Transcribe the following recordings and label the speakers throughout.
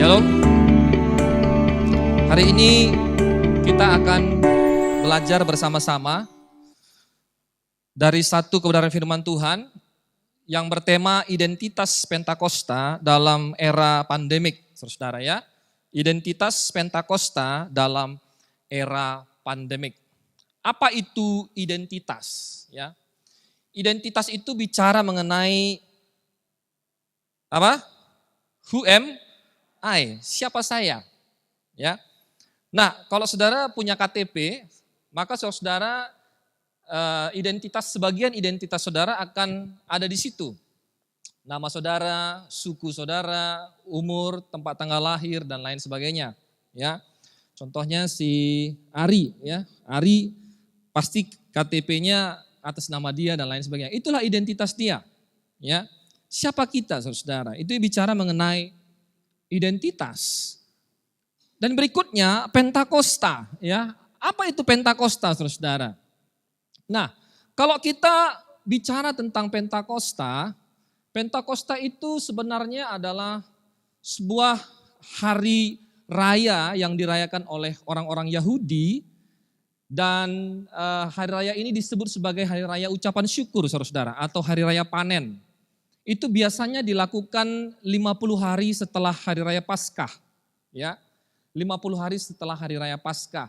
Speaker 1: Shalom. Hari ini kita akan belajar bersama-sama dari satu kebenaran firman Tuhan yang bertema identitas Pentakosta dalam era pandemik, saudara ya. Identitas Pentakosta dalam era pandemik. Apa itu identitas? Ya, identitas itu bicara mengenai apa? Who am I? Siapa saya? Ya. Nah, kalau saudara punya KTP, maka saudara sebagian identitas saudara akan ada di situ. Nama saudara, suku saudara, umur, tempat tanggal lahir dan lain sebagainya. Ya, contohnya si Ari, ya, Ari pasti KTP-nya atas nama dia dan lain sebagainya. Itulah identitas dia. Ya, siapa kita, saudara? Itu bicara mengenai identitas. Dan berikutnya Pentakosta, ya. Apa itu Pentakosta, saudara? Nah, kalau kita bicara tentang Pentakosta, Pentakosta itu sebenarnya adalah sebuah hari raya yang dirayakan oleh orang-orang Yahudi dan hari raya ini disebut sebagai hari raya ucapan syukur, saudara, atau hari raya panen. Itu biasanya dilakukan 50 hari setelah hari raya Paskah, ya. 50 hari setelah hari raya Paskah.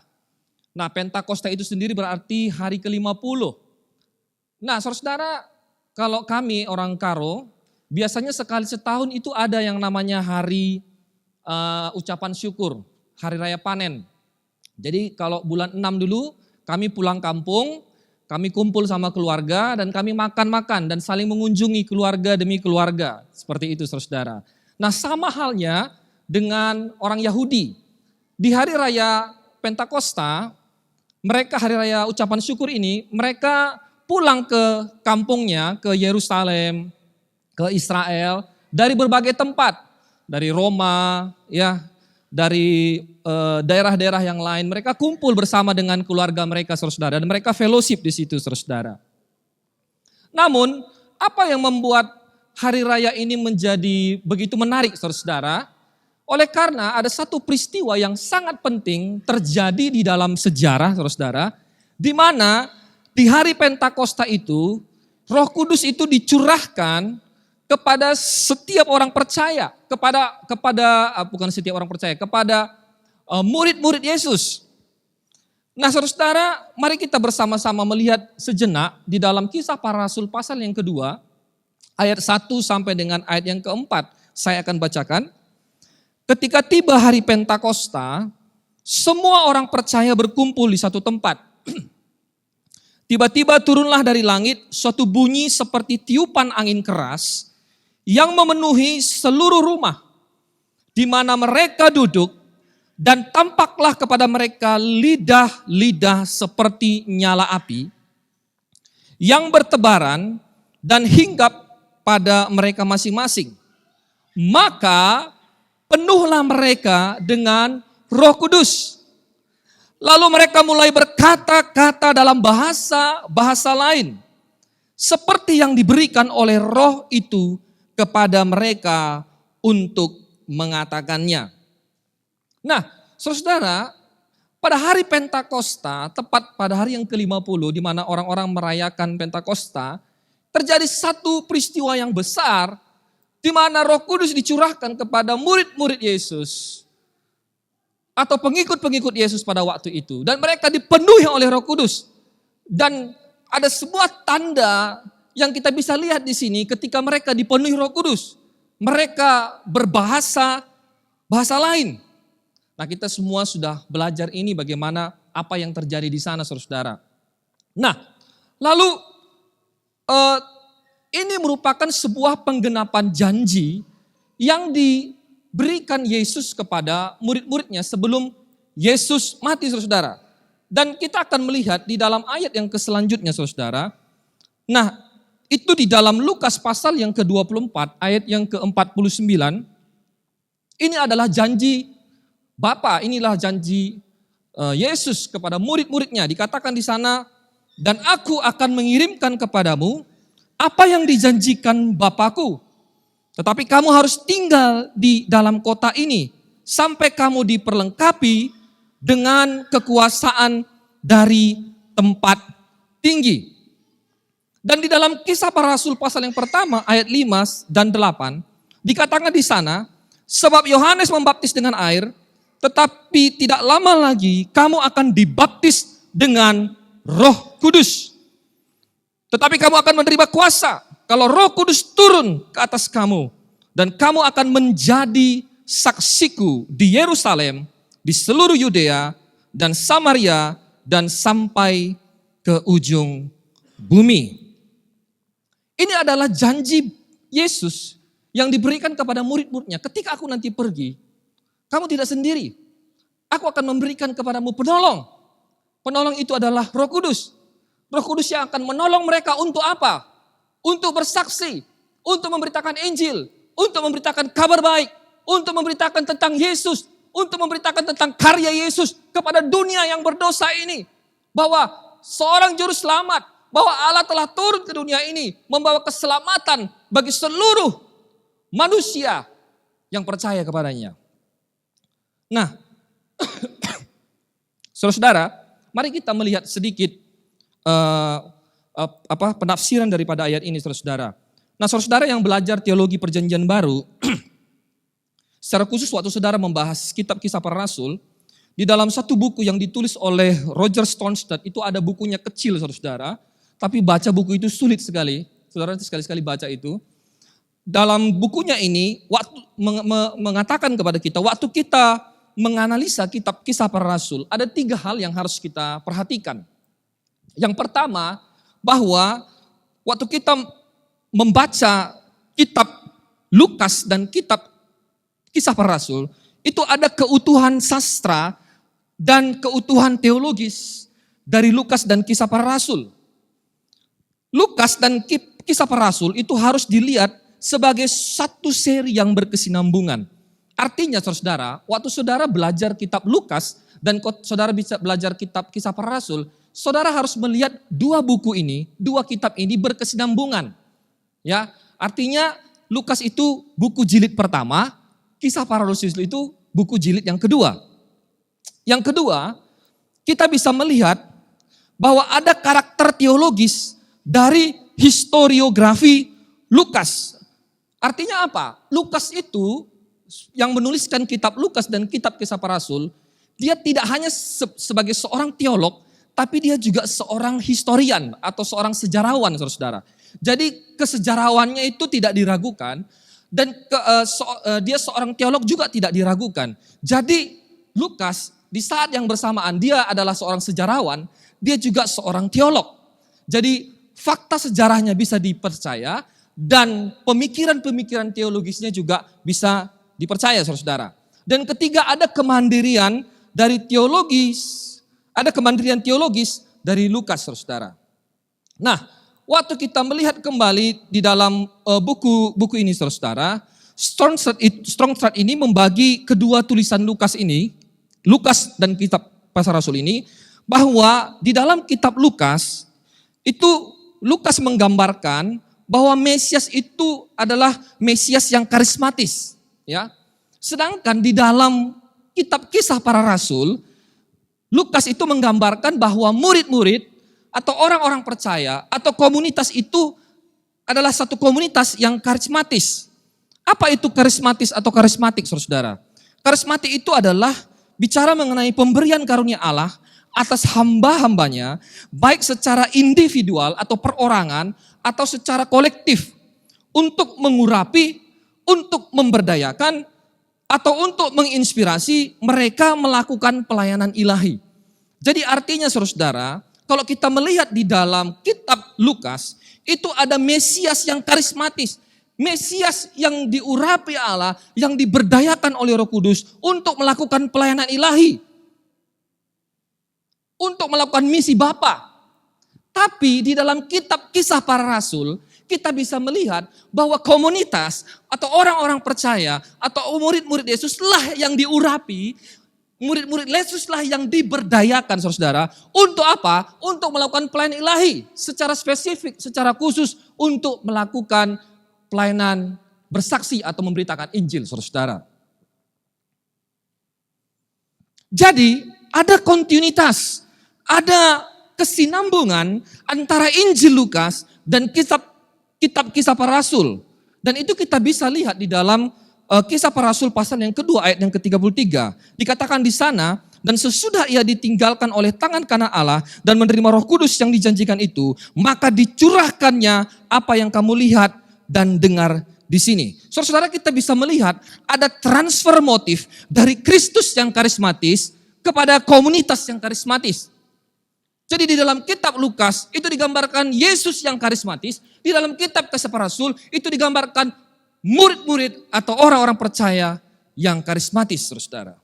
Speaker 1: Nah, Pentakosta itu sendiri berarti hari ke-50. Nah, saudara, kalau kami orang Karo, biasanya sekali setahun itu ada yang namanya hari ucapan syukur, hari raya panen. Jadi kalau bulan 6 dulu kami pulang kampung, kami kumpul sama keluarga dan kami makan-makan dan saling mengunjungi keluarga demi keluarga. Seperti itu, saudara. Nah, sama halnya dengan orang Yahudi. Di hari raya Pentakosta, mereka hari raya ucapan syukur ini, mereka pulang ke kampungnya, ke Yerusalem, ke Israel, dari berbagai tempat. Dari Roma, ya, dari daerah-daerah yang lain. Mereka kumpul bersama dengan keluarga mereka, saudara. Dan mereka fellowship di situ, saudara. Namun, apa yang membuat hari raya ini menjadi begitu menarik, saudara? Oleh karena ada satu peristiwa yang sangat penting terjadi di dalam sejarah, saudara, di mana di hari Pentakosta itu Roh Kudus itu dicurahkan kepada setiap orang percaya, kepada murid-murid Yesus. Nah, saudara, mari kita bersama-sama melihat sejenak di dalam Kisah Para Rasul pasal yang kedua, ayat 1 sampai dengan ayat yang keempat. Saya akan bacakan. Ketika tiba hari Pentakosta, semua orang percaya berkumpul di satu tempat. Tiba-tiba turunlah dari langit suatu bunyi seperti tiupan angin keras yang memenuhi seluruh rumah di mana mereka duduk, dan tampaklah kepada mereka lidah-lidah seperti nyala api yang bertebaran dan hinggap pada mereka masing-masing. Maka penuhlah mereka dengan Roh Kudus. Lalu mereka mulai berkata-kata dalam bahasa lain, seperti yang diberikan oleh Roh itu kepada mereka untuk mengatakannya. Nah, saudara, pada hari Pentakosta, tepat pada hari yang ke-50 di mana orang-orang merayakan Pentakosta, terjadi satu peristiwa yang besar di mana Roh Kudus dicurahkan kepada murid-murid Yesus atau pengikut-pengikut Yesus pada waktu itu, dan mereka dipenuhi oleh Roh Kudus. Dan ada sebuah tanda yang kita bisa lihat di sini ketika mereka dipenuhi Roh Kudus. Mereka bahasa lain. Nah, kita semua sudah belajar ini bagaimana apa yang terjadi di sana, saudara. Nah, lalu ini merupakan sebuah penggenapan janji yang diberikan Yesus kepada murid-muridnya sebelum Yesus mati, saudara. Dan kita akan melihat di dalam ayat yang selanjutnya, saudara. Nah, itu di dalam Lukas pasal yang ke-24, ayat yang ke-49. Ini adalah janji Bapa, inilah janji Yesus kepada murid-muridnya. Dikatakan di sana, dan aku akan mengirimkan kepadamu apa yang dijanjikan Bapakku. Tetapi kamu harus tinggal di dalam kota ini sampai kamu diperlengkapi dengan kekuasaan dari tempat tinggi. Dan di dalam Kisah Para Rasul pasal yang pertama ayat 5 dan 8 dikatakan di sana, sebab Yohanes membaptis dengan air, tetapi tidak lama lagi kamu akan dibaptis dengan Roh Kudus. Tetapi kamu akan menerima kuasa kalau Roh Kudus turun ke atas kamu, dan kamu akan menjadi saksiku di Yerusalem, di seluruh Yudea dan Samaria dan sampai ke ujung bumi. Ini adalah janji Yesus yang diberikan kepada murid-muridnya. Ketika aku nanti pergi, kamu tidak sendiri. Aku akan memberikan kepadamu penolong. Penolong itu adalah Roh Kudus. Roh Kudus yang akan menolong mereka untuk apa? Untuk bersaksi, untuk memberitakan Injil, untuk memberitakan kabar baik, untuk memberitakan tentang Yesus, untuk memberitakan tentang karya Yesus kepada dunia yang berdosa ini. Bahwa seorang juru selamat, bahwa Allah telah turun ke dunia ini membawa keselamatan bagi seluruh manusia yang percaya kepadanya. Nah, saudara-saudara, mari kita melihat sedikit penafsiran daripada ayat ini, saudara-saudara. Nah, saudara-saudara yang belajar teologi Perjanjian Baru, secara khusus waktu saudara membahas kitab Kisah Para Rasul, di dalam satu buku yang ditulis oleh Roger Stonestad, itu ada bukunya kecil, saudara-saudara, tapi baca buku itu sulit sekali. Saudara sekali-sekali baca itu. Dalam bukunya ini mengatakan kepada kita, waktu kita menganalisa kitab Kisah Para Rasul, ada 3 hal yang harus kita perhatikan. Yang pertama, bahwa waktu kita membaca kitab Lukas dan kitab Kisah Para Rasul, itu ada keutuhan sastra dan keutuhan teologis dari Lukas dan Kisah Para Rasul. Lukas dan Kisah Para Rasul itu harus dilihat sebagai satu seri yang berkesinambungan. Artinya saudara, waktu saudara belajar kitab Lukas dan saudara bisa belajar kitab Kisah Para Rasul, saudara harus melihat 2 buku ini, 2 kitab ini berkesinambungan. Ya, artinya Lukas itu buku jilid pertama, Kisah Para Rasul itu buku jilid yang kedua. Yang kedua, kita bisa melihat bahwa ada karakter teologis dari historiografi Lukas. Artinya apa? Lukas itu yang menuliskan kitab Lukas dan kitab Kisah Para Rasul, dia tidak hanya sebagai seorang teolog, tapi dia juga seorang historian atau seorang sejarawan, saudara-saudara. Jadi kesejarawannya itu tidak diragukan dan dia seorang teolog juga tidak diragukan. Jadi Lukas di saat yang bersamaan dia adalah seorang sejarawan, dia juga seorang teolog. Jadi fakta sejarahnya bisa dipercaya dan pemikiran-pemikiran teologisnya juga bisa dipercaya, saudara-saudara. Dan ketiga, ada kemandirian dari teologis, ada kemandirian teologis dari Lukas, saudara-saudara. Nah, waktu kita melihat kembali di dalam buku ini, saudara-saudara, Stonestad ini membagi kedua tulisan Lukas ini, Lukas dan kitab Para Rasul ini, bahwa di dalam kitab Lukas itu Lukas menggambarkan bahwa Mesias itu adalah Mesias yang karismatis, ya. Sedangkan di dalam kitab Kisah Para Rasul, Lukas itu menggambarkan bahwa murid-murid atau orang-orang percaya atau komunitas itu adalah satu komunitas yang karismatis. Apa itu karismatis atau karismatik, saudara? Karismatik itu adalah bicara mengenai pemberian karunia Allah atas hamba-hambanya, baik secara individual atau perorangan, atau secara kolektif, untuk mengurapi, untuk memberdayakan, atau untuk menginspirasi mereka melakukan pelayanan ilahi. Jadi artinya saudara, kalau kita melihat di dalam kitab Lukas, itu ada Mesias yang karismatis, Mesias yang diurapi Allah, yang diberdayakan oleh Roh Kudus untuk melakukan pelayanan ilahi, untuk melakukan misi Bapa. Tapi di dalam kitab Kisah Para Rasul, kita bisa melihat bahwa komunitas atau orang-orang percaya atau murid-murid Yesuslah yang diurapi, murid-murid Yesuslah yang diberdayakan, saudara. Untuk apa? Untuk melakukan pelayanan ilahi secara spesifik, secara khusus untuk melakukan pelayanan bersaksi atau memberitakan Injil, saudara. Jadi ada kontinuitas, ada kesinambungan antara Injil Lukas dan kitab Kisah Para Rasul. Dan itu kita bisa lihat di dalam Kisah Para Rasul pasal yang kedua ayat yang ke-33. Dikatakan di sana, dan sesudah ia ditinggalkan oleh tangan kanan Allah dan menerima Roh Kudus yang dijanjikan itu, maka dicurahkannya apa yang kamu lihat dan dengar di sini. Saudara-saudara, kita bisa melihat ada transfer motif dari Kristus yang karismatis kepada komunitas yang karismatis. Jadi di dalam kitab Lukas itu digambarkan Yesus yang karismatis, di dalam kitab Kisah Para Rasul itu digambarkan murid-murid atau orang-orang percaya yang karismatis, saudara.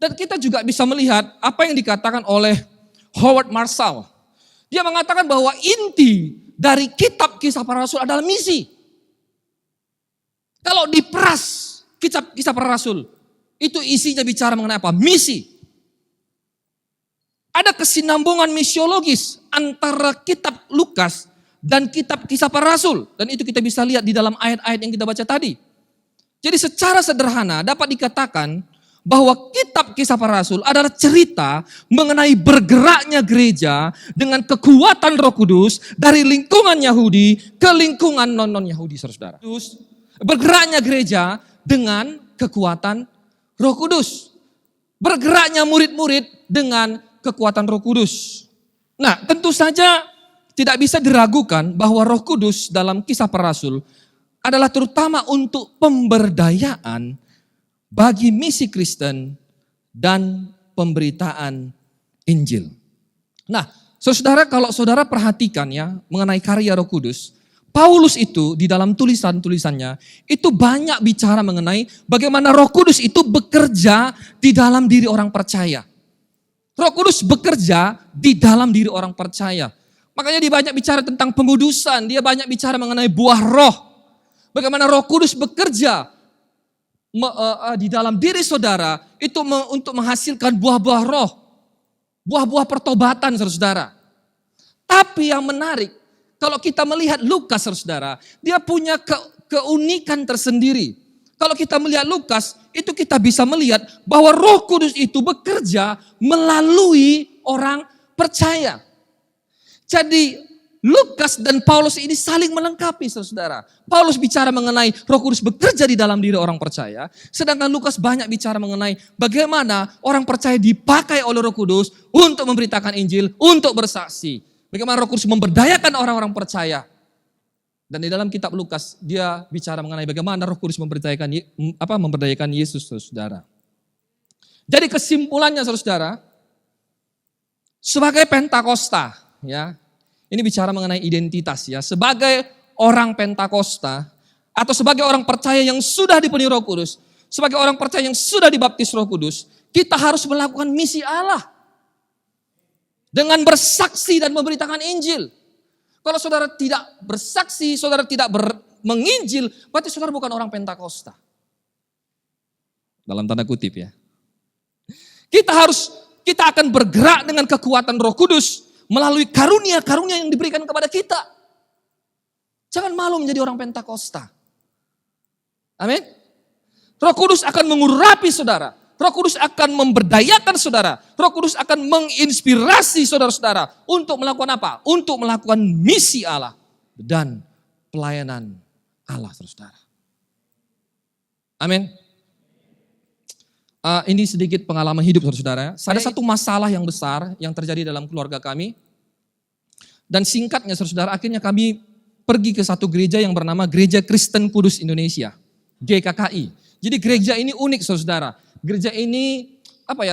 Speaker 1: Dan kita juga bisa melihat apa yang dikatakan oleh Howard Marshall. Dia mengatakan bahwa inti dari kitab Kisah Para Rasul adalah misi. Kalau diperas kitab Kisah Para Rasul, itu isinya bicara mengenai apa? Misi. Ada kesinambungan misiologis antara kitab Lukas dan kitab Kisah Para Rasul. Dan itu kita bisa lihat di dalam ayat-ayat yang kita baca tadi. Jadi secara sederhana dapat dikatakan bahwa kitab Kisah Para Rasul adalah cerita mengenai bergeraknya gereja dengan kekuatan Roh Kudus dari lingkungan Yahudi ke lingkungan non-Yahudi, saudara. Bergeraknya gereja dengan kekuatan Roh Kudus. Bergeraknya murid-murid dengan kekuatan Roh Kudus. Nah, tentu saja tidak bisa diragukan bahwa Roh Kudus dalam Kisah Para Rasul adalah terutama untuk pemberdayaan bagi misi Kristen dan pemberitaan Injil. Nah, saudara, kalau saudara perhatikan ya mengenai karya Roh Kudus, Paulus itu di dalam tulisan-tulisannya itu banyak bicara mengenai bagaimana Roh Kudus itu bekerja di dalam diri orang percaya. Roh Kudus bekerja di dalam diri orang percaya. Makanya dia banyak bicara tentang pengudusan, dia banyak bicara mengenai buah roh. Bagaimana Roh Kudus bekerja di dalam diri saudara itu untuk menghasilkan buah-buah roh. Buah-buah pertobatan, saudara. Tapi yang menarik, kalau kita melihat Lukas, saudara, dia punya keunikan tersendiri. Kalau kita melihat Lukas, itu kita bisa melihat bahwa Roh Kudus itu bekerja melalui orang percaya. Jadi Lukas dan Paulus ini saling melengkapi, saudara. Paulus bicara mengenai Roh Kudus bekerja di dalam diri orang percaya, sedangkan Lukas banyak bicara mengenai bagaimana orang percaya dipakai oleh Roh Kudus untuk memberitakan Injil, untuk bersaksi. Bagaimana Roh Kudus memberdayakan orang-orang percaya. Dan di dalam kitab Lukas dia bicara mengenai bagaimana Roh Kudus memberdayakan Yesus, saudara. Jadi kesimpulannya, saudara, sebagai Pentakosta, ya. Ini bicara mengenai identitas ya. Sebagai orang Pentakosta atau sebagai orang percaya yang sudah dipenuhi Roh Kudus, sebagai orang percaya yang sudah dibaptis Roh Kudus, kita harus melakukan misi Allah dengan bersaksi dan memberitakan Injil. Kalau saudara tidak bersaksi, saudara tidak menginjil, berarti saudara bukan orang Pentakosta. Dalam tanda kutip ya. Kita akan bergerak dengan kekuatan Roh Kudus melalui karunia-karunia yang diberikan kepada kita. Jangan malu menjadi orang Pentakosta. Amin. Roh Kudus akan mengurapi saudara. Roh Kudus akan memberdayakan saudara. Roh Kudus akan menginspirasi saudara-saudara untuk melakukan apa? Untuk melakukan misi Allah dan pelayanan Allah, saudara. Amin. Ini sedikit pengalaman hidup, saudara. Ada satu masalah yang besar yang terjadi dalam keluarga kami. Dan singkatnya, saudara, akhirnya kami pergi ke satu gereja yang bernama Gereja Kristen Kudus Indonesia, GKKI. Jadi gereja ini unik, saudara. Gereja ini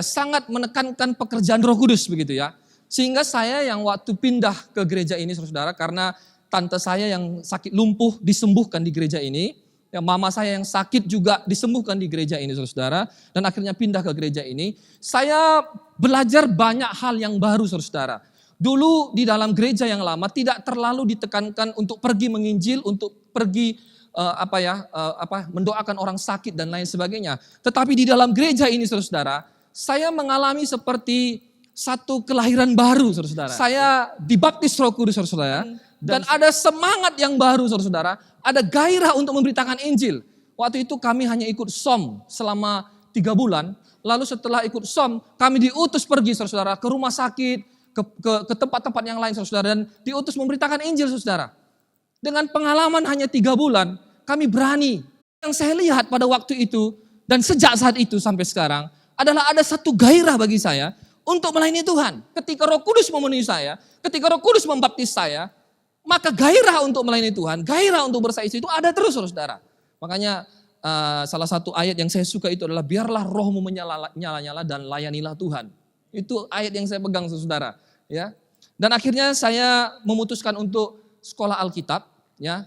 Speaker 1: sangat menekankan pekerjaan Roh Kudus begitu ya. Sehingga saya yang waktu pindah ke gereja ini, saudara, karena tante saya yang sakit lumpuh disembuhkan di gereja ini. Ya, mama saya yang sakit juga disembuhkan di gereja ini, saudara. Dan akhirnya pindah ke gereja ini. Saya belajar banyak hal yang baru, saudara. Dulu di dalam gereja yang lama tidak terlalu ditekankan untuk pergi menginjil, untuk pergi mendoakan orang sakit dan lain sebagainya. Tetapi di dalam gereja ini, saudara, saya mengalami seperti satu kelahiran baru, saudara. Saya dibaptis Roh Kudus, saudara. Dan ada semangat yang baru, saudara. Ada gairah untuk memberitakan Injil. Waktu itu kami hanya ikut SOM selama 3 bulan. Lalu setelah ikut SOM, kami diutus pergi saudara-saudara ke rumah sakit, ke tempat-tempat yang lain saudara-saudara. Dan diutus memberitakan Injil saudara. Dengan pengalaman hanya 3 bulan, kami berani. Yang saya lihat pada waktu itu, dan sejak saat itu sampai sekarang, adalah ada satu gairah bagi saya untuk melayani Tuhan. Ketika Roh Kudus memenuhi saya, ketika Roh Kudus membaptis saya, maka gairah untuk melayani Tuhan, gairah untuk bersaksi itu ada terus saudara. Makanya salah satu ayat yang saya suka itu adalah biarlah rohmu menyala-nyala dan layanilah Tuhan. Itu ayat yang saya pegang saudara. Ya. Dan akhirnya saya memutuskan untuk sekolah Alkitab, ya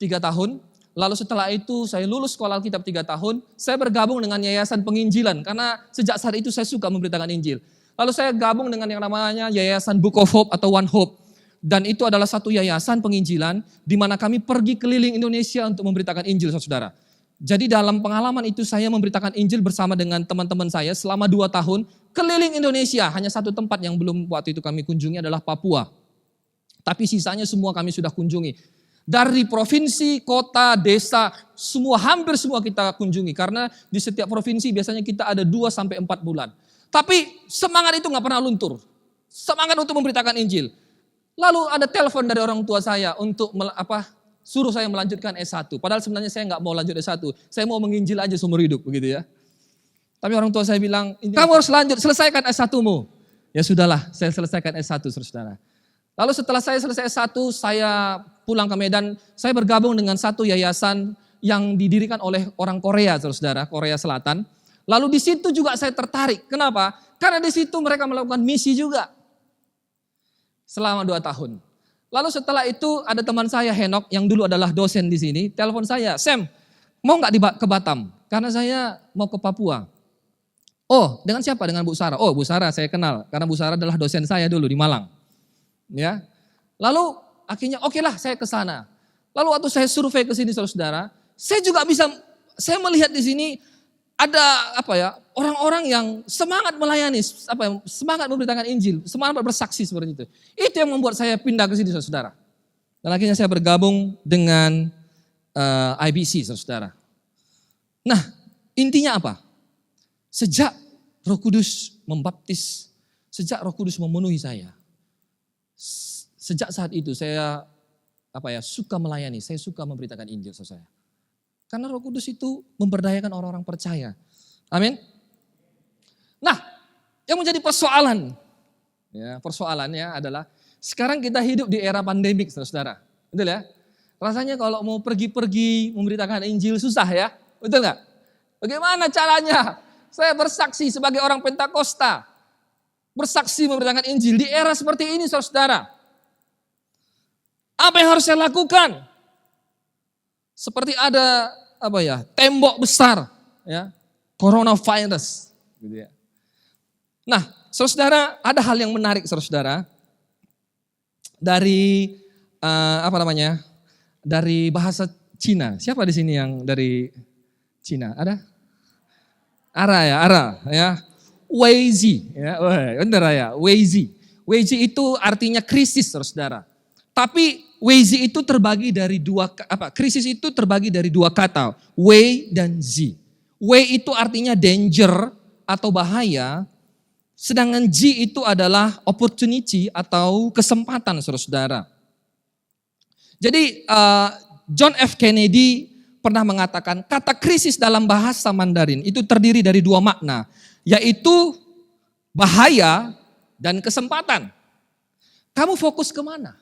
Speaker 1: 3 tahun. Lalu setelah itu saya lulus sekolah Alkitab 3 tahun. Saya bergabung dengan Yayasan Penginjilan karena sejak saat itu saya suka memberitakan Injil. Lalu saya gabung dengan yang namanya Yayasan Book of Hope atau One Hope. Dan itu adalah satu yayasan penginjilan di mana kami pergi keliling Indonesia untuk memberitakan Injil saudara. Jadi dalam pengalaman itu saya memberitakan Injil bersama dengan teman-teman saya selama 2 tahun keliling Indonesia. Hanya satu tempat yang belum waktu itu kami kunjungi adalah Papua. Tapi sisanya semua kami sudah kunjungi. Dari provinsi, kota, desa, hampir semua kita kunjungi. Karena di setiap provinsi biasanya kita ada 2-4 bulan. Tapi semangat itu gak pernah luntur. Semangat untuk memberitakan Injil. Lalu ada telepon dari orang tua saya untuk suruh saya melanjutkan S1. Padahal sebenarnya saya nggak mau lanjut S1. Saya mau menginjil aja seumur hidup begitu ya. Tapi orang tua saya bilang, kamu harus selesaikan S1-mu. Ya sudahlah, saya selesaikan S1 saudara. Lalu setelah saya selesai S1, saya pulang ke Medan. Saya bergabung dengan satu yayasan yang didirikan oleh orang Korea saudara, Korea Selatan. Lalu di situ juga saya tertarik. Kenapa? Karena di situ mereka melakukan misi juga. Selama 2 tahun. Lalu setelah itu ada teman saya Henok yang dulu adalah dosen di sini, telepon saya, Sam, mau nggak ke Batam? Karena saya mau ke Papua. Oh, dengan siapa? Dengan Bu Sarah. Oh, Bu Sarah saya kenal, karena Bu Sarah adalah dosen saya dulu di Malang. Ya. Lalu akhirnya oke lah saya ke sana. Lalu waktu saya survei ke sini saudara, saya juga saya melihat di sini ada orang-orang yang semangat melayani, semangat memberitakan Injil, semangat bersaksi seperti itu. Itu yang membuat saya pindah ke sini saudara. Dan akhirnya saya bergabung dengan IBC saudara. Nah intinya apa? Sejak Roh Kudus membaptis, sejak Roh Kudus memenuhi saya, sejak saat itu saya suka melayani, saya suka memberitakan Injil saudara. Karena Roh Kudus itu memberdayakan orang-orang percaya. Amin. Nah, yang menjadi persoalannya adalah sekarang kita hidup di era pandemik, saudara. Betul ya? Rasanya kalau mau pergi-pergi memberitakan Injil susah ya, betul nggak? Bagaimana caranya? Saya bersaksi sebagai orang Pentakosta, bersaksi memberitakan Injil di era seperti ini, saudara. Apa yang harus saya lakukan? Seperti ada tembok besar, ya, coronavirus, gitu ya. Nah, saudara, ada hal yang menarik, saudara, dari dari bahasa Cina. Siapa di sini yang dari Cina? Ada? Ara ya. Weizi, ya, benar ya, Weizi. Weizi itu artinya krisis, saudara. Tapi Weizi itu terbagi dari krisis itu terbagi dari 2 kata, Wei dan Zi. Wei itu artinya danger atau bahaya, sedangkan Zi itu adalah opportunity atau kesempatan, saudara. Jadi John F. Kennedy pernah mengatakan kata krisis dalam bahasa Mandarin itu terdiri dari 2 makna, yaitu bahaya dan kesempatan. Kamu fokus kemana?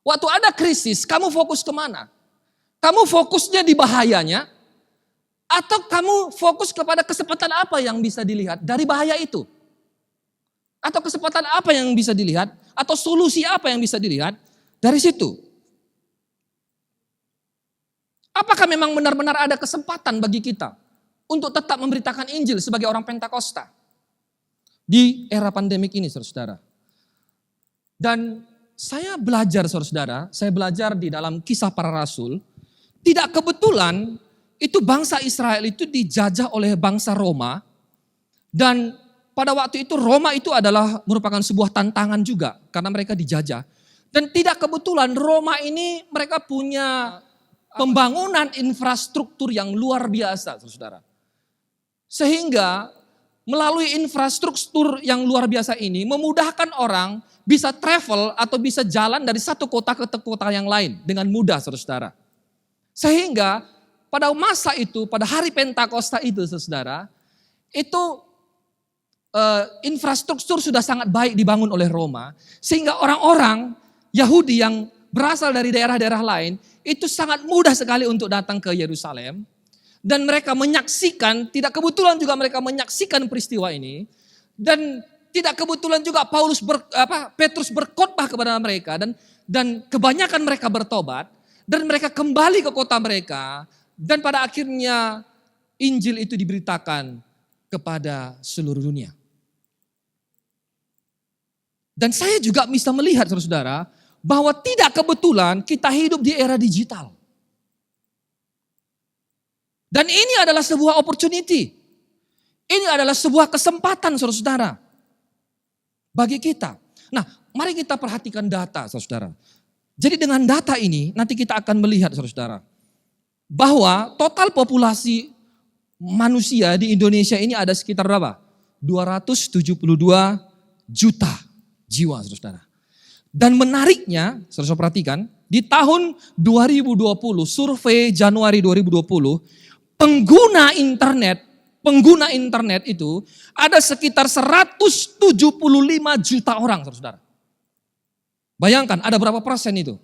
Speaker 1: Waktu ada krisis, kamu fokus kemana? Kamu fokusnya di bahayanya? Atau kamu fokus kepada kesempatan apa yang bisa dilihat dari bahaya itu? Atau kesempatan apa yang bisa dilihat? Atau solusi apa yang bisa dilihat dari situ? Apakah memang benar-benar ada kesempatan bagi kita untuk tetap memberitakan Injil sebagai orang Pentakosta di era pandemik ini, saudara? Dan saya belajar, saudara, saya belajar di dalam Kisah Para Rasul, tidak kebetulan itu bangsa Israel itu dijajah oleh bangsa Roma, dan pada waktu itu Roma itu adalah merupakan sebuah tantangan juga karena mereka dijajah. Dan tidak kebetulan Roma ini mereka punya pembangunan infrastruktur yang luar biasa, saudara. Sehingga melalui infrastruktur yang luar biasa ini memudahkan orang bisa travel atau bisa jalan dari satu kota ke kota yang lain dengan mudah, saudara-saudara. Sehingga pada masa itu, pada hari Pentakosta itu, saudara, itu infrastruktur sudah sangat baik dibangun oleh Roma. Sehingga orang-orang Yahudi yang berasal dari daerah-daerah lain, itu sangat mudah sekali untuk datang ke Yerusalem. Dan mereka menyaksikan, tidak kebetulan juga mereka menyaksikan peristiwa ini. Dan tidak kebetulan juga Petrus berkhotbah kepada mereka. Dan kebanyakan mereka bertobat. Dan mereka kembali ke kota mereka. Dan pada akhirnya Injil itu diberitakan kepada seluruh dunia. Dan saya juga bisa melihat, saudara-saudara, bahwa tidak kebetulan kita hidup di era digital. Dan ini adalah sebuah opportunity. Ini adalah sebuah kesempatan, saudara-saudara, bagi kita. Nah, mari kita perhatikan data, saudara-saudara. Jadi dengan data ini, nanti kita akan melihat, saudara-saudara, bahwa total populasi manusia di Indonesia ini ada sekitar berapa? 272 juta jiwa, saudara-saudara. Dan menariknya, saudara-saudara perhatikan, di tahun 2020, survei Januari 2020, pengguna internet itu ada sekitar 175 juta orang, saudara. Bayangkan ada berapa persen itu?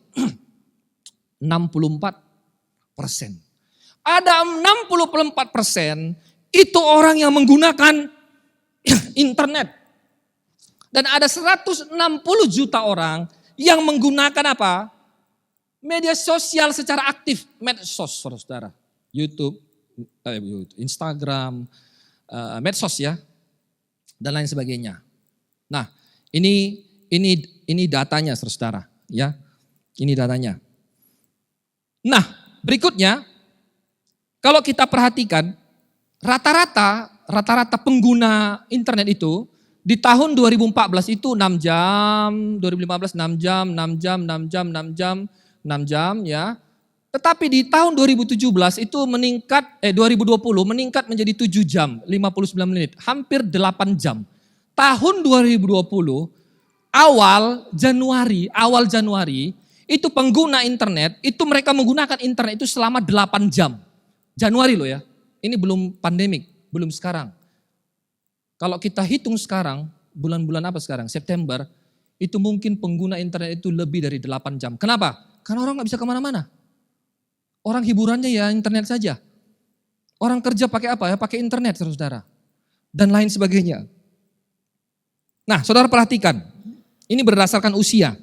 Speaker 1: 64%. Ada 64% itu orang yang menggunakan internet. Dan ada 160 juta orang yang menggunakan apa? Media sosial secara aktif, medsos, saudara. YouTube, Instagram, medsos ya, dan lain sebagainya. Nah, ini datanya, saudara, ya. Ini datanya. Nah, berikutnya, kalau kita perhatikan, rata-rata pengguna internet itu di tahun 2014 itu 6 jam, 2015 6 jam, 6 jam, 6 jam, 6 jam, 6 jam ya. Tetapi di tahun 2017 itu 2020 meningkat menjadi 7 jam, 59 menit, hampir 8 jam. Tahun 2020, awal Januari, itu pengguna internet, itu mereka menggunakan internet itu selama 8 jam. Januari loh ya, ini belum pandemik, belum sekarang. Kalau kita hitung sekarang, bulan-bulan apa sekarang, September, itu mungkin pengguna internet itu lebih dari 8 jam. Kenapa? Karena orang gak bisa kemana-mana. Orang hiburannya ya internet saja. Orang kerja pakai apa ya? Pakai internet, saudara. Dan lain sebagainya. Nah, saudara perhatikan. Ini berdasarkan usia.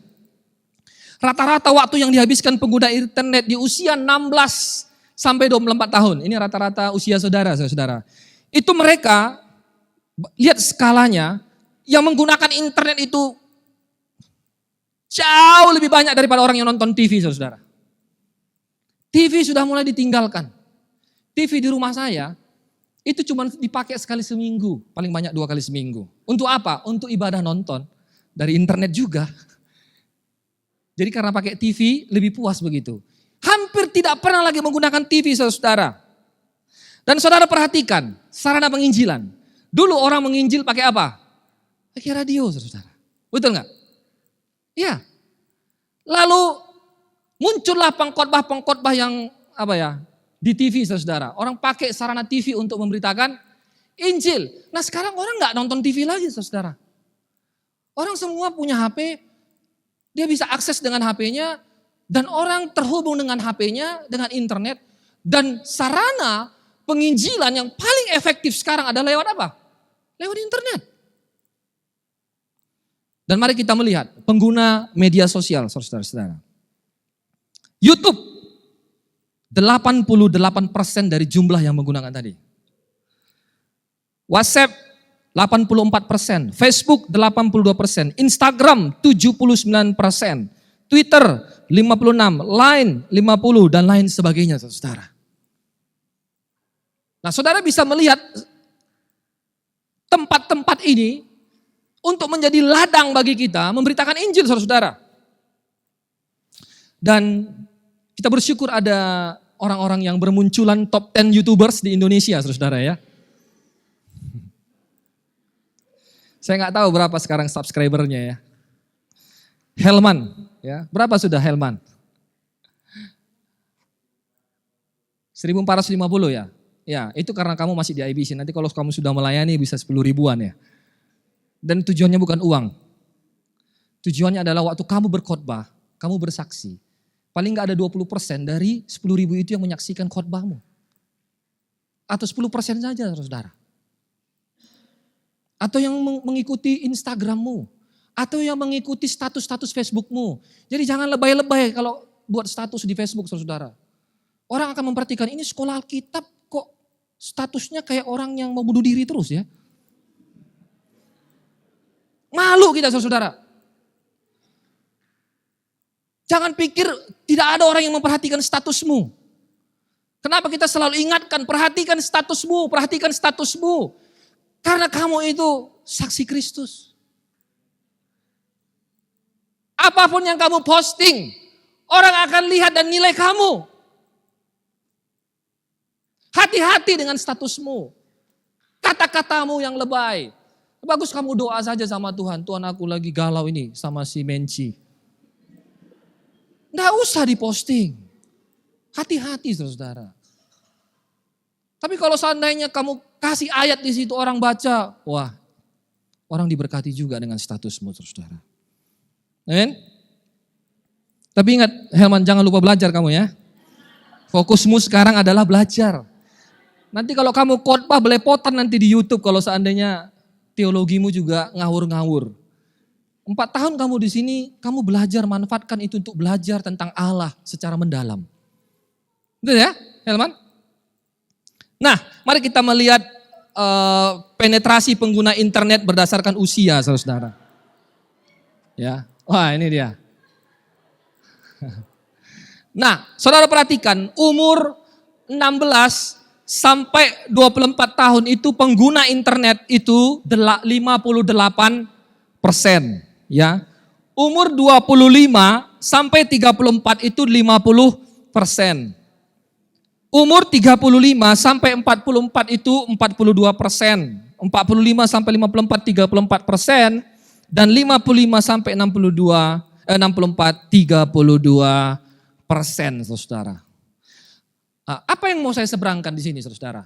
Speaker 1: Rata-rata waktu yang dihabiskan pengguna internet di usia 16 sampai 24 tahun. Ini rata-rata usia saudara. Itu mereka, lihat skalanya, yang menggunakan internet itu jauh lebih banyak daripada orang yang nonton TV, saudara. TV sudah mulai ditinggalkan. TV di rumah saya itu cuma dipakai sekali seminggu, paling banyak 2 kali seminggu. Untuk apa? Untuk ibadah nonton dari internet juga. Jadi karena pakai TV lebih puas begitu. Hampir tidak pernah lagi menggunakan TV, saudara. Dan saudara perhatikan sarana penginjilan. Dulu orang menginjil pakai apa? Pakai radio, saudara. Betul nggak? Iya. Lalu muncullah pengkhotbah yang di TV, saudara. Orang pakai sarana TV untuk memberitakan Injil. Nah sekarang orang nggak nonton TV lagi, saudara. Orang semua punya HP, dia bisa akses dengan HP-nya, dan orang terhubung dengan HP-nya, dengan internet. Dan sarana penginjilan yang paling efektif sekarang adalah lewat apa? Lewat internet. Dan mari kita melihat pengguna media sosial, saudara-saudara. YouTube, 88% dari jumlah yang menggunakan tadi. WhatsApp, 84%. Facebook, 82%. Instagram, 79%. Twitter, 56%. Line, 50%. Dan lain sebagainya, saudara. Nah, saudara bisa melihat tempat-tempat ini untuk menjadi ladang bagi kita memberitakan Injil, saudara-saudara. Dan kita bersyukur ada orang-orang yang bermunculan top 10 YouTubers di Indonesia, saudara ya. Saya nggak tahu berapa sekarang subscribernya ya. Helman, ya berapa sudah Helman? 1450 ya? Ya itu karena kamu masih di IBC, nanti kalau kamu sudah melayani bisa 10 ribuan ya. Dan tujuannya bukan uang. Tujuannya adalah waktu kamu berkhotbah, kamu bersaksi. Paling nggak ada 20% dari 10 ribu itu yang menyaksikan khotbahmu. Atau 10% saja saudara. Atau yang mengikuti Instagrammu. Atau yang mengikuti status-status Facebookmu. Jadi jangan lebay-lebay kalau buat status di Facebook saudara. Orang akan memperhatikan ini sekolah Alkitab kok statusnya kayak orang yang mau bunuh diri terus ya. Malu kita saudara. Jangan pikir tidak ada orang yang memperhatikan statusmu. Kenapa kita selalu ingatkan, perhatikan statusmu, perhatikan statusmu. Karena kamu itu saksi Kristus. Apapun yang kamu posting, orang akan lihat dan nilai kamu. Hati-hati dengan statusmu. Kata-katamu yang lebay. Bagus kamu doa saja sama Tuhan. Tuhan aku lagi galau ini sama si Menci. Nggak usah diposting. Hati-hati saudara. Tapi kalau seandainya kamu kasih ayat di situ orang baca. Wah, orang diberkati juga dengan statusmu saudara. Amin. Tapi ingat Helman jangan lupa belajar kamu ya. Fokusmu sekarang adalah belajar. Nanti kalau kamu khotbah belepotan nanti di YouTube kalau seandainya teologimu juga ngawur-ngawur. 4 tahun kamu di sini, kamu belajar, manfaatkan itu untuk belajar tentang Allah secara mendalam. Betul ya, Helman? Nah, mari kita melihat penetrasi pengguna internet berdasarkan usia, saudara. Ya, wah ini dia. Nah, saudara perhatikan, umur 16 sampai 24 tahun itu pengguna internet itu 58%. Ya, umur 25 sampai 34 itu 50%. Umur 35 sampai 44 itu 42%. 45 sampai 54 34%. Dan 55 sampai 64 32%, saudara. Apa yang mau saya seberangkan di sini, saudara?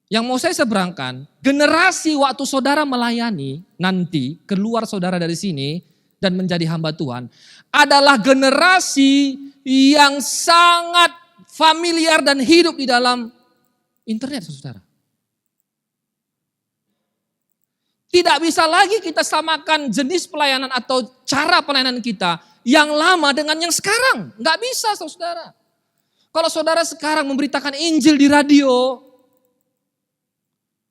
Speaker 1: Yang mau saya seberangkan, generasi waktu saudara melayani nanti keluar saudara dari sini dan menjadi hamba Tuhan adalah generasi yang sangat familiar dan hidup di dalam internet, saudara. Tidak bisa lagi kita samakan jenis pelayanan atau cara pelayanan kita yang lama dengan yang sekarang. Nggak bisa, saudara. Kalau saudara sekarang memberitakan Injil di radio,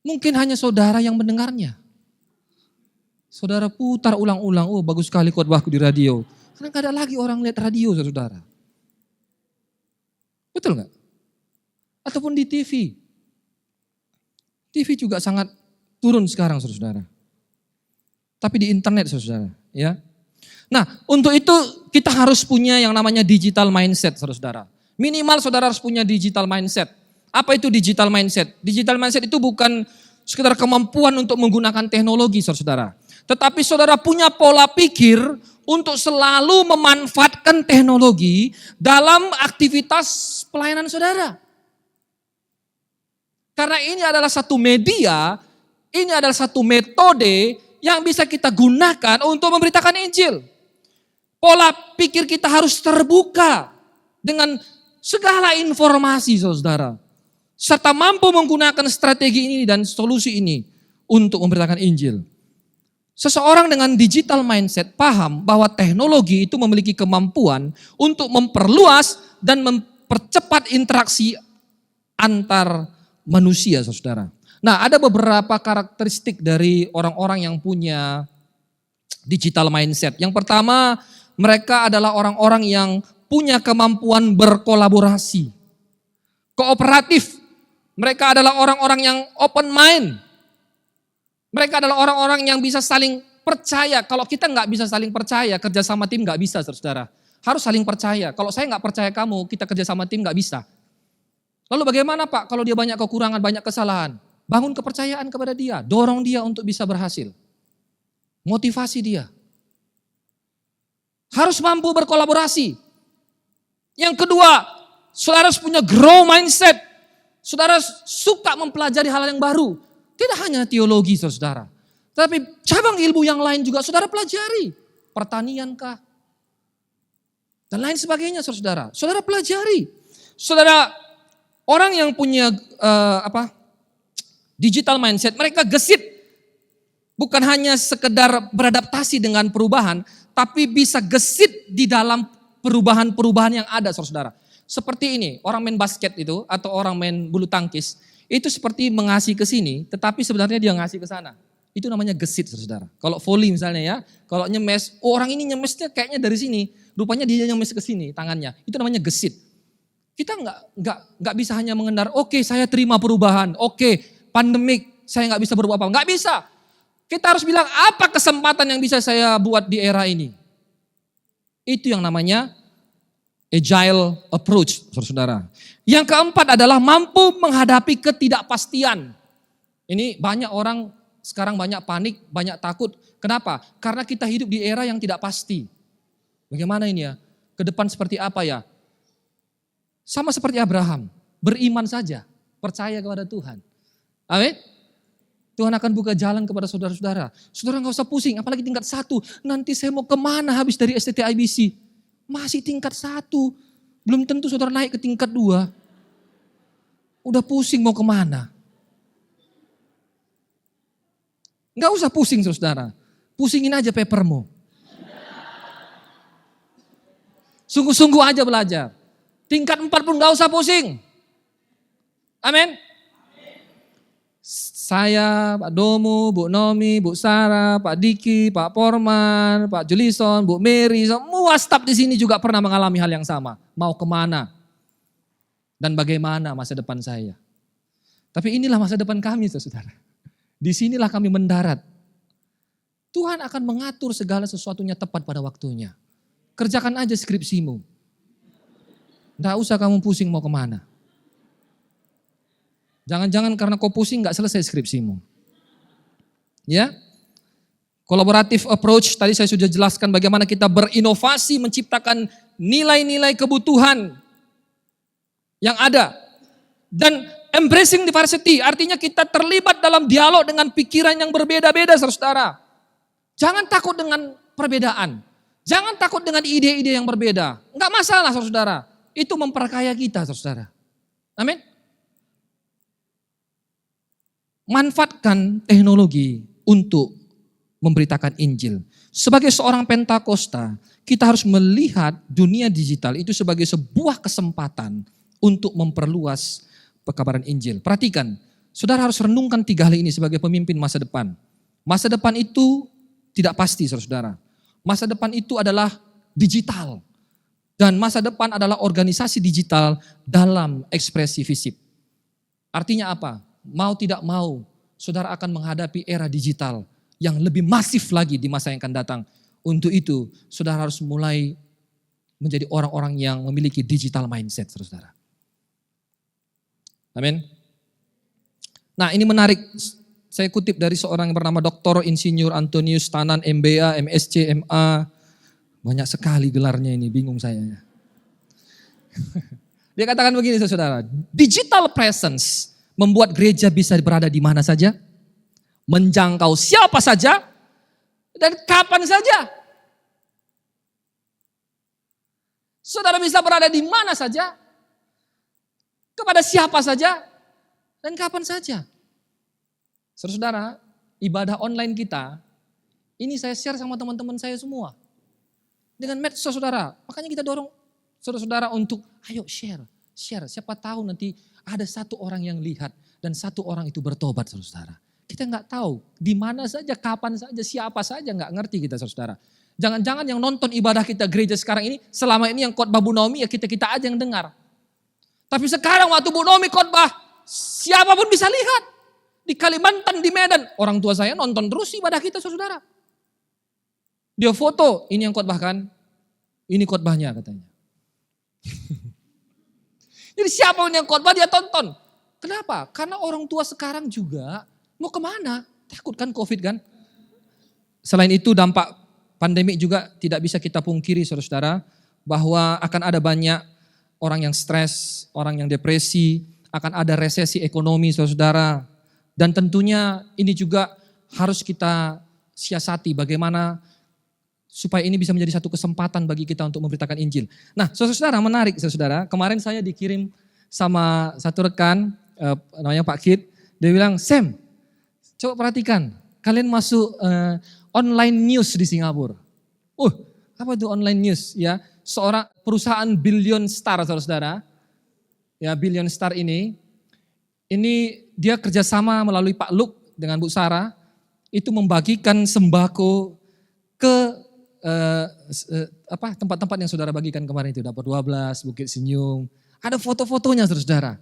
Speaker 1: mungkin hanya saudara yang mendengarnya. Saudara putar ulang-ulang, oh bagus sekali khotbahku di radio. Karena gak ada lagi orang lihat radio, saudara. Betul gak? Ataupun di TV. TV juga sangat turun sekarang, saudara. Tapi di internet, saudara. Ya. Nah, untuk itu kita harus punya yang namanya digital mindset, saudara. Minimal saudara harus punya digital mindset. Apa itu digital mindset? Digital mindset itu bukan sekedar kemampuan untuk menggunakan teknologi, saudara. Tetapi saudara punya pola pikir untuk selalu memanfaatkan teknologi dalam aktivitas pelayanan saudara. Karena ini adalah satu media, ini adalah satu metode yang bisa kita gunakan untuk memberitakan Injil. Pola pikir kita harus terbuka dengan segala informasi, saudara. Serta mampu menggunakan strategi ini dan solusi ini untuk memberitakan Injil. Seseorang dengan digital mindset paham bahwa teknologi itu memiliki kemampuan untuk memperluas dan mempercepat interaksi antar manusia, saudara. Nah, ada beberapa karakteristik dari orang-orang yang punya digital mindset. Yang pertama, mereka adalah orang-orang yang punya kemampuan berkolaborasi, kooperatif. Mereka adalah orang-orang yang open mind. Mereka adalah orang-orang yang bisa saling percaya. Kalau kita nggak bisa saling percaya, kerja sama tim nggak bisa, saudara. Harus saling percaya. Kalau saya nggak percaya kamu, kita kerja sama tim nggak bisa. Lalu bagaimana Pak kalau dia banyak kekurangan, banyak kesalahan? Bangun kepercayaan kepada dia, dorong dia untuk bisa berhasil. Motivasi dia. Harus mampu berkolaborasi. Yang kedua, saudara harus punya grow mindset. Saudara suka mempelajari hal yang baru. Tidak hanya teologi saudara. Tapi cabang ilmu yang lain juga saudara pelajari. Pertanian kah? Dan lain sebagainya saudara. Saudara pelajari. Saudara, orang yang punya digital mindset, mereka gesit. Bukan hanya sekedar beradaptasi dengan perubahan, tapi bisa gesit di dalam perubahan-perubahan yang ada saudara. Seperti ini, orang main basket itu atau orang main bulu tangkis, itu seperti mengasih ke sini, tetapi sebenarnya dia ngasih ke sana. Itu namanya gesit saudara. Kalau volley misalnya ya, kalau nyemes, orang ini nyemesnya kayaknya dari sini, rupanya dia nyemes ke sini tangannya. Itu namanya gesit. Kita nggak bisa hanya mengendar, oke, saya terima perubahan, oke, pandemik saya nggak bisa berubah apa, nggak bisa. Kita harus bilang apa kesempatan yang bisa saya buat di era ini. Itu yang namanya agile approach, saudara. Yang keempat adalah mampu menghadapi ketidakpastian. Ini banyak orang sekarang banyak panik, banyak takut. Kenapa? Karena kita hidup di era yang tidak pasti. Bagaimana ini ya? Ke depan seperti apa ya? Sama seperti Abraham, beriman saja, percaya kepada Tuhan. Amin. Tuhan akan buka jalan kepada saudara-saudara. Saudara gak usah pusing, apalagi tingkat 1. Nanti saya mau kemana habis dari STT IBC? Masih tingkat 1. Belum tentu saudara naik ke tingkat 2. Udah pusing mau kemana? Gak usah pusing saudara. Pusingin aja papermu. Sungguh-sungguh aja belajar. Tingkat 4 pun gak usah pusing. Amin. Saya, Pak Domu, Bu Nomi, Bu Sarah, Pak Diki, Pak Porman, Pak Julison, Bu Mary, semua staf di sini juga pernah mengalami hal yang sama. Mau kemana? Dan bagaimana masa depan saya? Tapi inilah masa depan kami, saudara. Di sinilah kami mendarat. Tuhan akan mengatur segala sesuatunya tepat pada waktunya. Kerjakan aja skripsimu. Nggak usah kamu pusing mau kemana. Jangan-jangan karena kau pusing gak selesai skripsimu. Ya. Collaborative approach, tadi saya sudah jelaskan bagaimana kita berinovasi menciptakan nilai-nilai kebutuhan yang ada. Dan embracing diversity, artinya kita terlibat dalam dialog dengan pikiran yang berbeda-beda saudara. Jangan takut dengan perbedaan. Jangan takut dengan ide-ide yang berbeda. Enggak masalah saudara. Itu memperkaya kita saudara. Amin. Manfaatkan teknologi untuk memberitakan Injil. Sebagai seorang Pentakosta, kita harus melihat dunia digital itu sebagai sebuah kesempatan untuk memperluas pekabaran Injil. Perhatikan, saudara harus renungkan 3 hal ini sebagai pemimpin masa depan. Masa depan itu tidak pasti saudara. Masa depan itu adalah digital. Dan masa depan adalah organisasi digital dalam ekspresi fisik. Artinya apa? Mau tidak mau, saudara akan menghadapi era digital yang lebih masif lagi di masa yang akan datang. Untuk itu, saudara harus mulai menjadi orang-orang yang memiliki digital mindset, saudara. Amin. Nah, ini menarik. Saya kutip dari seorang yang bernama Dr. Insinyur Antonius Tanan, MBA, MSc, MA. Banyak sekali gelarnya ini, bingung saya. Dia katakan begini, saudara. Digital presence membuat gereja bisa berada di mana saja, menjangkau siapa saja, dan kapan saja. Saudara bisa berada di mana saja, kepada siapa saja, dan kapan saja. Saudara, ibadah online kita, ini saya share sama teman-teman saya semua. Dengan medsos saudara, makanya kita dorong saudara-saudara untuk ayo share. Siapa tahu nanti ada 1 orang yang lihat dan 1 orang itu bertobat saudara. Kita nggak tahu di mana saja, kapan saja, siapa saja nggak ngerti kita saudara. Jangan-jangan yang nonton ibadah kita gereja sekarang ini, selama ini yang khotbah Bu Nomi ya kita aja yang dengar. Tapi sekarang waktu Bu Nomi khotbah, siapapun bisa lihat. Di Kalimantan, di Medan, orang tua saya nonton terus ibadah kita saudara. Dia foto, ini yang khotbah kan, ini khotbahnya katanya. Jadi siapapun yang khotbah dia tonton. Kenapa? Karena orang tua sekarang juga mau kemana? Takut kan COVID kan? Selain itu dampak pandemik juga tidak bisa kita pungkiri saudara-saudara, bahwa akan ada banyak orang yang stres, orang yang depresi, akan ada resesi ekonomi saudara-saudara. Dan tentunya ini juga harus kita siasati bagaimana supaya ini bisa menjadi satu kesempatan bagi kita untuk memberitakan Injil. Nah saudara-saudara, menarik saudara, kemarin saya dikirim sama satu rekan, namanya Pak Kit, dia bilang, Sam, coba perhatikan, kalian masuk online news di Singapura. Apa itu online news? Ya, seorang perusahaan billion star, saudara-saudara. Ya, billion star ini dia kerjasama melalui Pak Luke dengan Bu Sarah, itu membagikan sembako ke tempat-tempat yang saudara bagikan kemarin itu, Dapur 12, Bukit Senyum. Ada foto-fotonya, saudara-saudara.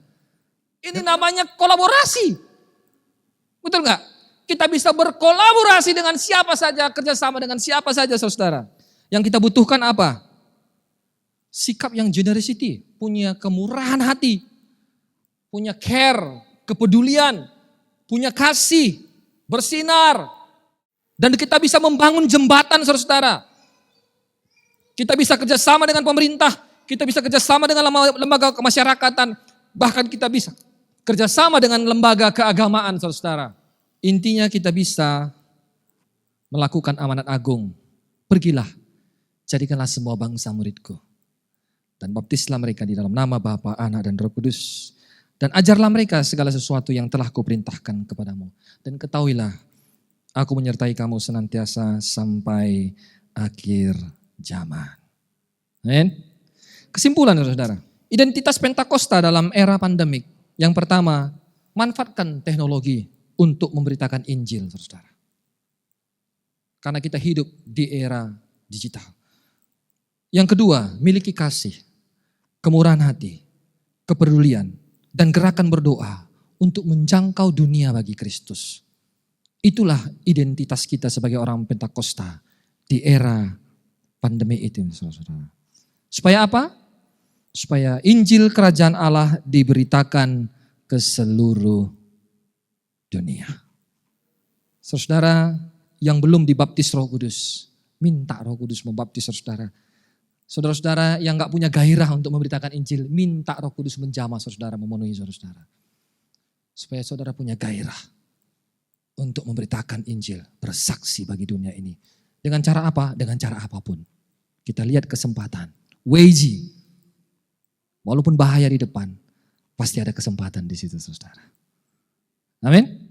Speaker 1: Ini namanya kolaborasi. Betul nggak? Kita bisa berkolaborasi dengan siapa saja, kerjasama dengan siapa saja, saudara. Yang kita butuhkan apa? Sikap yang generosity, punya kemurahan hati, punya care, kepedulian, punya kasih, bersinar. Dan kita bisa membangun jembatan, saudara. Kita bisa kerjasama dengan pemerintah, kita bisa kerjasama dengan lembaga kemasyarakatan, bahkan kita bisa kerjasama dengan lembaga keagamaan, saudara. Intinya kita bisa melakukan amanat agung. Pergilah, jadikanlah semua bangsa muridku. Dan baptislah mereka di dalam nama Bapa, Anak, dan Roh Kudus. Dan ajarlah mereka segala sesuatu yang telah kuperintahkan kepadamu. Dan ketahuilah, aku menyertai kamu senantiasa sampai akhir zaman. Amin. Kesimpulan, saudara. Identitas Pentakosta dalam era pandemik. Yang pertama, manfaatkan teknologi untuk memberitakan Injil, saudara. Karena kita hidup di era digital. Yang kedua, miliki kasih, kemurahan hati, kepedulian, dan gerakan berdoa untuk menjangkau dunia bagi Kristus. Itulah identitas kita sebagai orang Pentakosta di era pandemi itu, saudara. Supaya apa? Supaya Injil Kerajaan Allah diberitakan ke seluruh dunia. Saudara yang belum dibaptis Roh Kudus, minta Roh Kudus membaptis saudara. Saudara-saudara yang gak punya gairah untuk memberitakan Injil, minta Roh Kudus menjamah saudara, memenuhi saudara. Supaya saudara punya gairah untuk memberitakan Injil, bersaksi bagi dunia ini. Dengan cara apa? Dengan cara apapun. Kita lihat kesempatan. Weiji. Walaupun bahaya di depan, pasti ada kesempatan di situ, saudara. Amin.